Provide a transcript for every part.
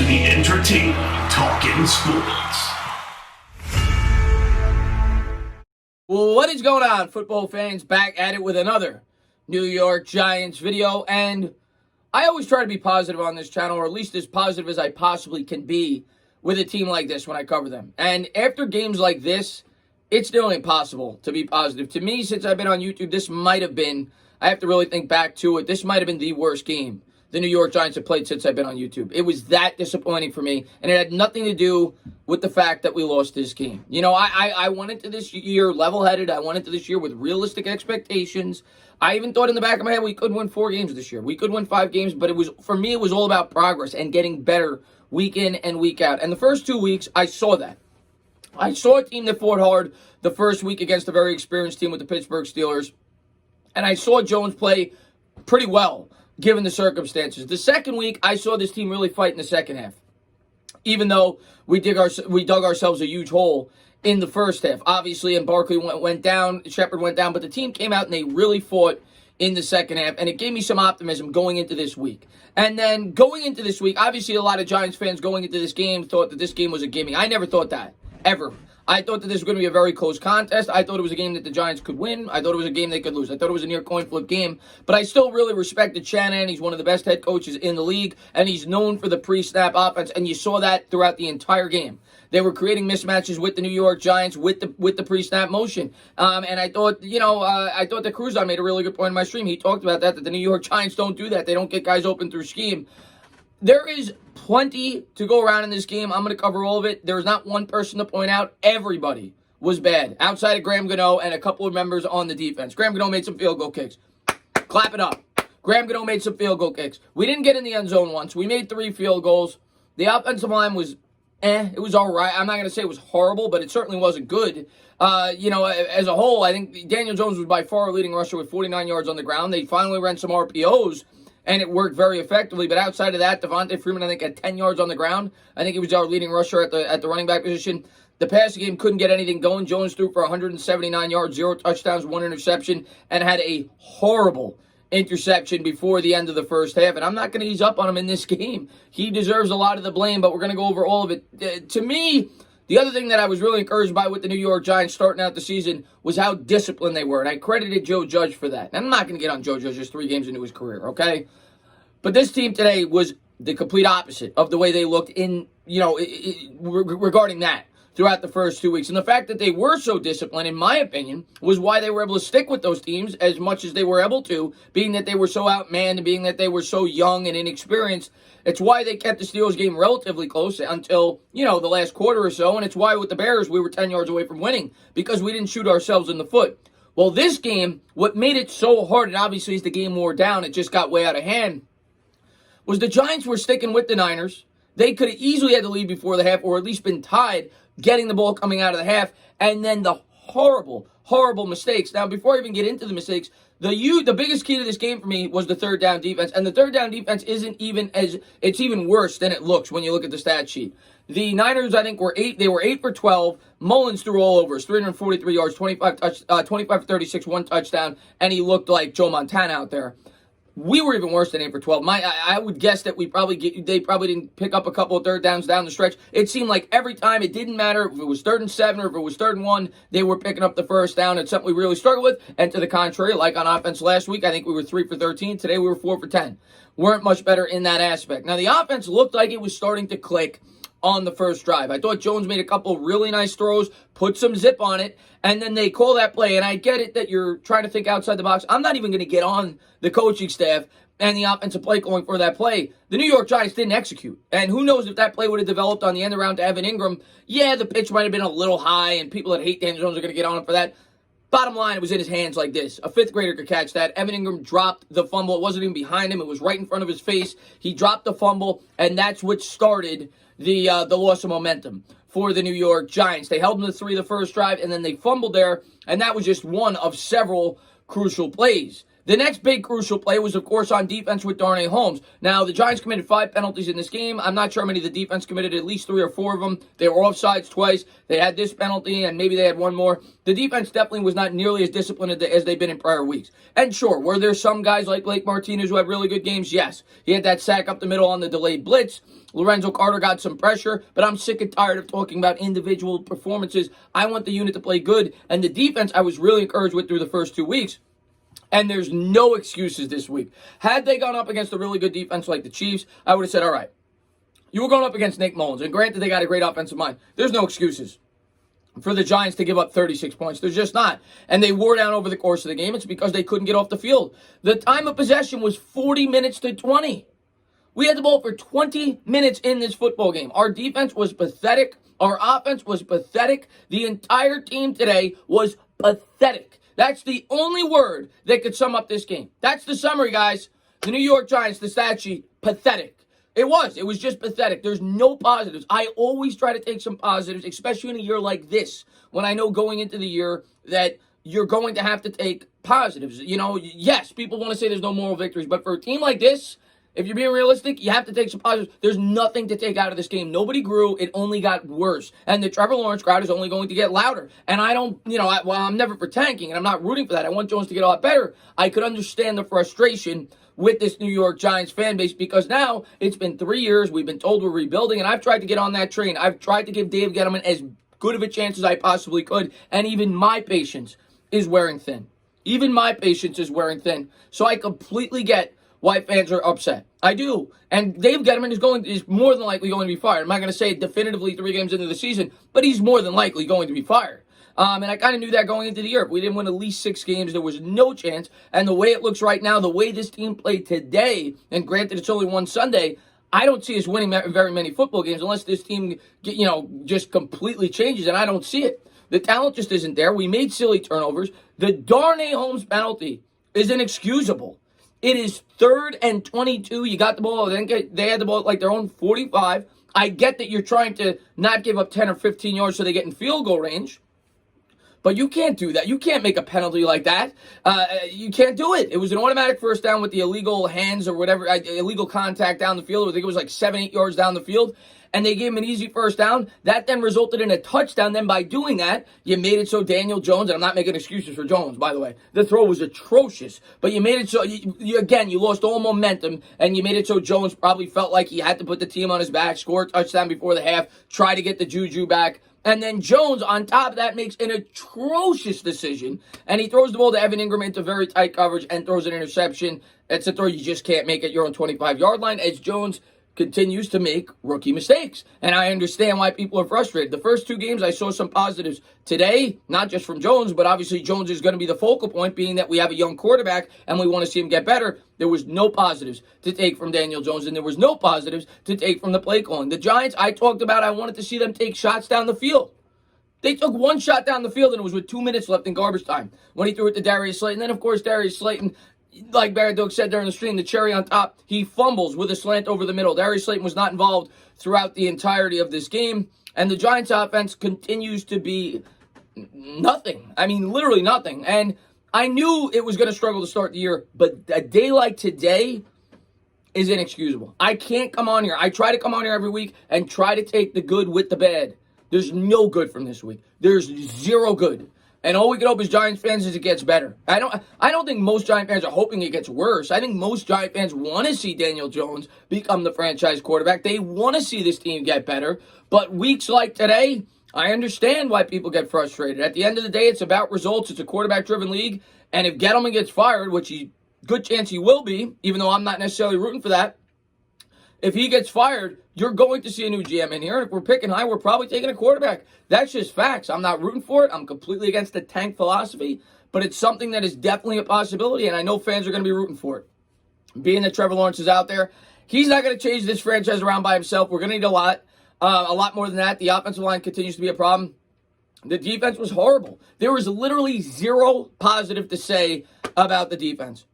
to the entertaining Talking Sports. What is going on, football fans? Back at it with another New York Giants video. And I always try to be positive on this channel, or at least as positive as I possibly can be with a team like this when I cover them. And after games like this, it's nearly impossible to be positive. To me, since I've been on YouTube, this might have been, I have to really think back to it, this might have been the worst game the New York Giants have played since I've been on YouTube. It was that disappointing for me, and it had nothing to do with the fact that we lost this game. You know, I went into this year level-headed. I went into this year with realistic expectations. I even thought in the back of my head we could win 4 games this year. We could win 5 games, but it was, for me, it was all about progress and getting better week in and week out. And the first 2 weeks, I saw that. I saw a team that fought hard the first week against a very experienced team with the Pittsburgh Steelers, and I saw Jones play pretty well, given the circumstances. The second week, I saw this team really fight in the second half, even though we dug ourselves a huge hole in the first half. Obviously, and Barkley went down, Shepard went down, but the team came out and they really fought in the second half, and it gave me some optimism going into this week. And then going into this week, obviously a lot of Giants fans going into this game thought that this game was a gimme. I never thought that, ever. I thought that this was going to be a very close contest. I thought it was a game that the Giants could win. I thought it was a game they could lose. I thought it was a near coin flip game. But I still really respected Shanahan. He's one of the best head coaches in the league, and he's known for the pre-snap offense, and you saw that throughout the entire game. They were creating mismatches with the New York Giants with the pre-snap motion. And I thought, I thought that Cruzon made a really good point in my stream. He talked about that the New York Giants don't do that. They don't get guys open through scheme. There is plenty to go around in this game. I'm going to cover all of it. There is not one person to point out. Everybody was bad, outside of Graham Gano and a couple of members on the defense. Graham Gano made some field goal kicks. Clap it up. Graham Gano made some field goal kicks. We didn't get in the end zone once. We made 3 field goals. The offensive line was it was all right. I'm not going to say it was horrible, but it certainly wasn't good. As a whole, I think Daniel Jones was by far our leading rusher with 49 yards on the ground. They finally ran some RPOs, and it worked very effectively. But outside of that, Devontae Freeman, I think, had 10 yards on the ground. I think he was our leading rusher at the running back position. The passing game couldn't get anything going. Jones threw for 179 yards, 0 touchdowns, 1 interception, and had a horrible interception before the end of the first half. And I'm not going to ease up on him in this game. He deserves a lot of the blame, but we're going to go over all of it. To me, the other thing that I was really encouraged by with the New York Giants starting out the season was how disciplined they were, and I credited Joe Judge for that. And I'm not going to get on Joe Judge just 3 games into his career, okay? But this team today was the complete opposite of the way they looked regarding that throughout the first 2 weeks. And the fact that they were so disciplined, in my opinion, was why they were able to stick with those teams as much as they were able to, being that they were so outmanned and being that they were so young and inexperienced. It's why they kept the Steelers game relatively close until, the last quarter or so, and it's why with the Bears we were 10 yards away from winning, because we didn't shoot ourselves in the foot. Well, this game, what made it so hard, and obviously as the game wore down, it just got way out of hand, was the Giants were sticking with the Niners. They could have easily had the lead before the half, or at least been tied, getting the ball coming out of the half, and then the horrible, horrible mistakes. Now, before I even get into the mistakes, the biggest key to this game for me was the third down defense, and the third down defense it's even worse than it looks when you look at the stat sheet. The Niners, I think, were 8 for 12. Mullins threw all over us, 343 yards, 25 for 36, 1 touchdown, and he looked like Joe Montana out there. We were even worse than 8 for 12. I would guess that they probably didn't pick up a couple of third downs down the stretch. It seemed like every time, it didn't matter if it was 3rd and 7 or if it was 3rd and 1, they were picking up the first down. It's something we really struggled with. And to the contrary, like on offense last week, I think we were 3 for 13. Today we were 4 for 10. Weren't much better in that aspect. Now the offense looked like it was starting to click on the first drive. I thought Jones made a couple really nice throws, put some zip on it, and then they call that play. And I get it that you're trying to think outside the box. I'm not even going to get on the coaching staff and the offensive play calling for that play. The New York Giants didn't execute. And who knows if that play would have developed on the end around to Evan Ingram. Yeah, the pitch might have been a little high, and people that hate Daniel Jones are going to get on him for that. Bottom line, it was in his hands like this. A 5th grader could catch that. Evan Ingram dropped the fumble. It wasn't even behind him. It was right in front of his face. He dropped the fumble, and that's what started the loss of momentum for the New York Giants. They held them to 3 the first drive, and then they fumbled there, and that was just one of several crucial plays The next big crucial play was, of course, on defense with Darnay Holmes. Now, the Giants committed 5 penalties in this game. I'm not sure how many the defense committed, at least 3 or 4 of them. They were offsides twice. They had this penalty, and maybe they had one more. The defense definitely was not nearly as disciplined as they've been in prior weeks. And sure, were there some guys like Blake Martinez who had really good games? Yes. He had that sack up the middle on the delayed blitz. Lorenzo Carter got some pressure, but I'm sick and tired of talking about individual performances. I want the unit to play good, and the defense I was really encouraged with through the first 2 weeks. And there's no excuses this week. Had they gone up against a really good defense like the Chiefs, I would have said, all right, you were going up against Nick Mullins. And granted, they got a great offensive mind. There's no excuses for the Giants to give up 36 points. There's just not. And they wore down over the course of the game. It's because they couldn't get off the field. The time of possession was 40 minutes to 20. We had the ball for 20 minutes in this football game. Our defense was pathetic. Our offense was pathetic. The entire team today was pathetic. That's the only word that could sum up this game. That's the summary, guys. The New York Giants, the stat sheet, pathetic. It was just pathetic. There's no positives. I always try to take some positives, especially in a year like this, when I know going into the year that you're going to have to take positives. You know, yes, people want to say there's no moral victories, but for a team like this, if you're being realistic, you have to take some positives. There's nothing to take out of this game. Nobody grew. It only got worse. And the Trevor Lawrence crowd is only going to get louder. And I don't, I'm never for tanking, and I'm not rooting for that. I want Jones to get a lot better. I could understand the frustration with this New York Giants fan base because now it's been 3 years. We've been told we're rebuilding, and I've tried to get on that train. I've tried to give Dave Gettleman as good of a chance as I possibly could, and even my patience is wearing thin. Even my patience is wearing thin. So I completely get why fans are upset. I do. And Dave Gettleman is more than likely going to be fired. I'm not going to say definitively 3 games into the season, but he's more than likely going to be fired. And I kind of knew that going into the year. If we didn't win at least 6 games, there was no chance. And the way it looks right now, the way this team played today, and granted it's only one Sunday, I don't see us winning very many football games unless this team, just completely changes, and I don't see it. The talent just isn't there. We made silly turnovers. The Darnay Holmes penalty is inexcusable. It is 3rd and 22. You got the ball. They had the ball at like their own 45. I get that you're trying to not give up 10 or 15 yards so they get in field goal range. But you can't do that. You can't make a penalty like that. You can't do it. It was an automatic first down with the illegal hands or whatever, illegal contact down the field. I think it was like 7-8 yards down the field. And they gave him an easy first down. That then resulted in a touchdown. Then by doing that, you made it so Daniel Jones, and I'm not making excuses for Jones, by the way. The throw was atrocious. But you made it so, you lost all momentum, and you made it so Jones probably felt like he had to put the team on his back, score a touchdown before the half, try to get the juju back. And then Jones, on top of that, makes an atrocious decision. And he throws the ball to Evan Ingram into very tight coverage and throws an interception. It's a throw you just can't make at your own 25-yard line as Jones continues to make rookie mistakes. And I understand why people are frustrated. The first 2 games, I saw some positives. Today, not just from Jones, but obviously Jones is going to be the focal point, being that we have a young quarterback and we want to see him get better. There was no positives to take from Daniel Jones, and there was no positives to take from the play calling. The Giants, I talked about, I wanted to see them take shots down the field. They took 1 shot down the field, and it was with 2 minutes left in garbage time when he threw it to Darius Slayton. Then, of course, Darius Slayton, like Barry Doak said during the stream, the cherry on top, he fumbles with a slant over the middle. Darius Slayton was not involved throughout the entirety of this game, and the Giants offense continues to be nothing. I mean, literally nothing. And I knew it was going to struggle to start the year, but a day like today is inexcusable. I can't come on here. I try to come on here every week and try to take the good with the bad. There's no good from this week. There's 0 good. And all we can hope as Giants fans is it gets better. I don't think most Giant fans are hoping it gets worse. I think most Giant fans want to see Daniel Jones become the franchise quarterback. They want to see this team get better. But weeks like today, I understand why people get frustrated. At the end of the day, it's about results. It's a quarterback-driven league. And if Gettleman gets fired, which good chance he will be, even though I'm not necessarily rooting for that, if he gets fired, you're going to see a new GM in here. And if we're picking high, we're probably taking a quarterback. That's just facts. I'm not rooting for it. I'm completely against the tank philosophy. But it's something that is definitely a possibility, and I know fans are going to be rooting for it. Being that Trevor Lawrence is out there, he's not going to change this franchise around by himself. We're going to need a lot more than that. The offensive line continues to be a problem. The defense was horrible. There was literally 0 positive to say about the defense.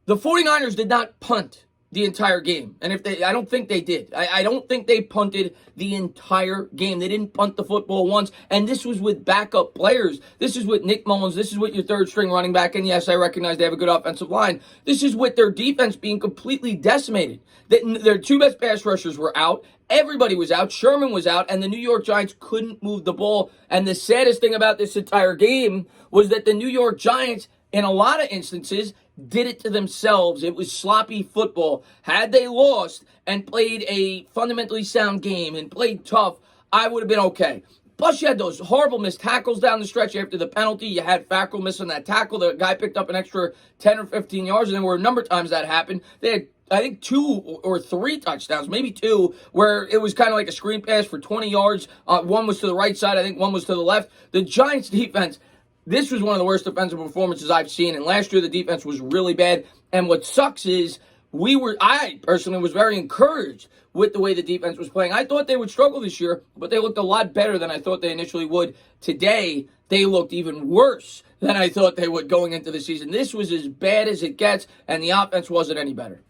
The 49ers did not punt the entire game. And I don't think they did. I don't think they punted the entire game. They didn't punt the football once. And this was with backup players. This is with Nick Mullins. This is with your third string running back. And yes, I recognize they have a good offensive line. This is with their defense being completely decimated. Their two best pass rushers were out. Everybody was out. Sherman was out. And the New York Giants couldn't move the ball. And the saddest thing about this entire game was that the New York Giants, in a lot of instances, did it to themselves. It was sloppy football. Had they lost and played a fundamentally sound game and played tough, I would have been okay. Plus, you had those horrible missed tackles down the stretch after the penalty. You had Fackrell missing that tackle. The guy picked up an extra 10 or 15 yards, and there were a number of times that happened. They had, I think, 2 or 3 touchdowns, maybe 2, where it was kind of like a screen pass for 20 yards. One was to the right side. I think one was to the left. The Giants' defense, this was one of the worst defensive performances I've seen, and last year the defense was really bad. And what sucks is I personally was very encouraged with the way the defense was playing. I thought they would struggle this year, but they looked a lot better than I thought they initially would. Today, they looked even worse than I thought they would going into the season. This was as bad as it gets, and the offense wasn't any better.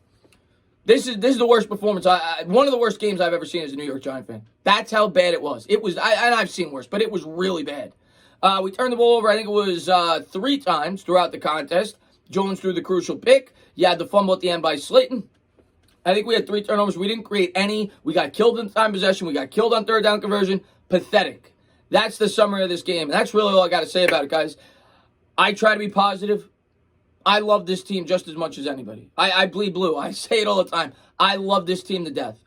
This is the worst performance. One of the worst games I've ever seen as a New York Giant fan. That's how bad it was. It was, and I've seen worse, but it was really bad. We turned the ball over, I think it was 3 times throughout the contest. Jones threw the crucial pick. You had the fumble at the end by Slayton. I think we had 3 turnovers. We didn't create any. We got killed in time possession. We got killed on third down conversion. Pathetic. That's the summary of this game. And that's really all I got to say about it, guys. I try to be positive. I love this team just as much as anybody. I bleed blue. I say it all the time. I love this team to death.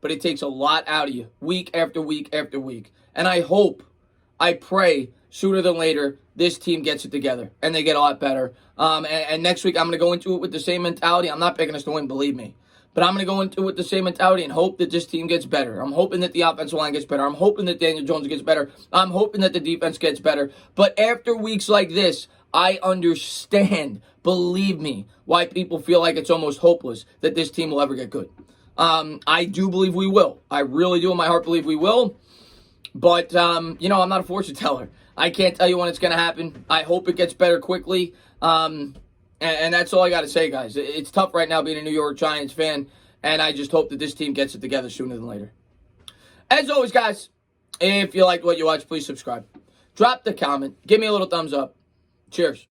But it takes a lot out of you week after week after week. And I pray sooner than later this team gets it together and they get a lot better. And next week I'm going to go into it with the same mentality. I'm not picking us to win, believe me. But I'm going to go into it with the same mentality and hope that this team gets better. I'm hoping that the offensive line gets better. I'm hoping that Daniel Jones gets better. I'm hoping that the defense gets better. But after weeks like this, I understand, believe me, why people feel like it's almost hopeless that this team will ever get good. I do believe we will. I really do in my heart believe we will. But, I'm not a fortune teller. I can't tell you when it's going to happen. I hope it gets better quickly. And that's all I got to say, guys. It's tough right now being a New York Giants fan, and I just hope that this team gets it together sooner than later. As always, guys, if you liked what you watched, please subscribe. Drop the comment. Give me a little thumbs up. Cheers.